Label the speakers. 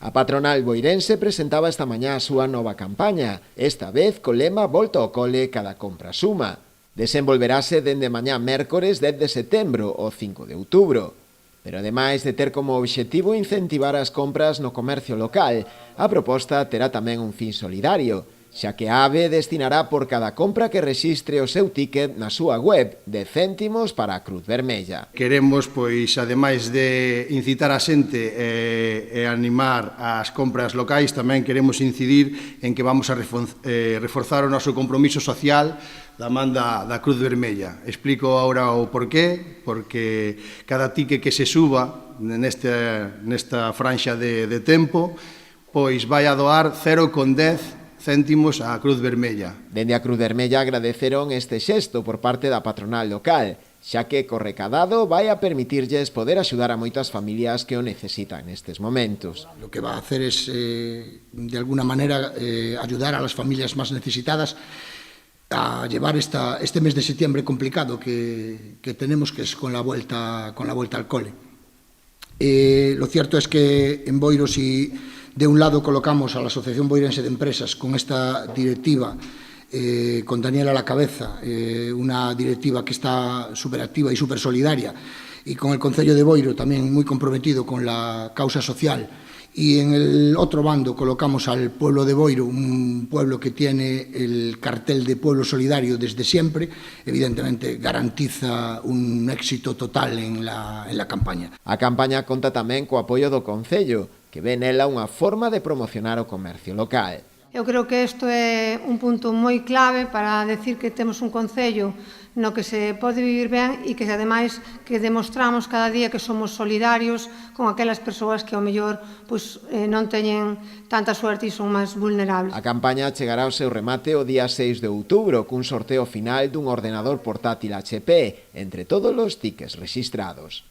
Speaker 1: A patronal boirense presentaba esta mañá a súa nova campaña, esta vez co lema Volta ao cole, cada compra suma. Desenvolverase dende mañá mércores 10 de setembro ao 5 de outubro. Pero ademais de ter como obxectivo incentivar as compras no comercio local, a proposta terá tamén un fin solidario, xa que a AVE destinará por cada compra que rexistre o seu ticket na súa web 10 céntimos para a Cruz Vermella.
Speaker 2: Queremos, pois, ademais de incitar a xente e animar as compras locais, tamén queremos incidir en que vamos a reforzar o noso compromiso social da man da Cruz Vermella. Explico agora o porqué, porque cada ticket que se suba nesta franxa de tempo, pois vai a doar 0,10 céntimos á Cruz Vermella.
Speaker 1: Dende a Cruz Vermella agradeceron este xesto por parte da patronal local, xa que co recadado vai a permitirlles poder axudar a moitas familias que o necesitan nestes momentos.
Speaker 3: Lo que va a hacer es, de alguna manera, ayudar a las familias más necesitadas a llevar este mes de septiembre complicado que tenemos, que es con la vuelta al cole. Lo cierto es que en Boiro, si de un lado colocamos a la Asociación Boirense de Empresas con esta directiva, con Daniel a la cabeza, una directiva que está súper activa y súper solidaria, y con el Concello de Boiro también muy comprometido con la causa social, y en el otro bando colocamos al pueblo de Boiro, un pueblo que tiene el cartel de pueblo solidario desde siempre, evidentemente garantiza un éxito total en la campaña.
Speaker 1: A campaña conta tamén co apoio do Concello, que ve nela unha forma de promocionar o comercio local.
Speaker 4: Eu creo que isto é un punto moi clave para decir que temos un concello no que se pode vivir ben e que ademais que demostramos cada día que somos solidarios con aquelas persoas que ao mellor non teñen tanta suerte e son máis vulnerables.
Speaker 1: A campaña chegará ao seu remate o día 6 de outubro cun sorteo final dun ordenador portátil HP entre todos os tickets rexistrados.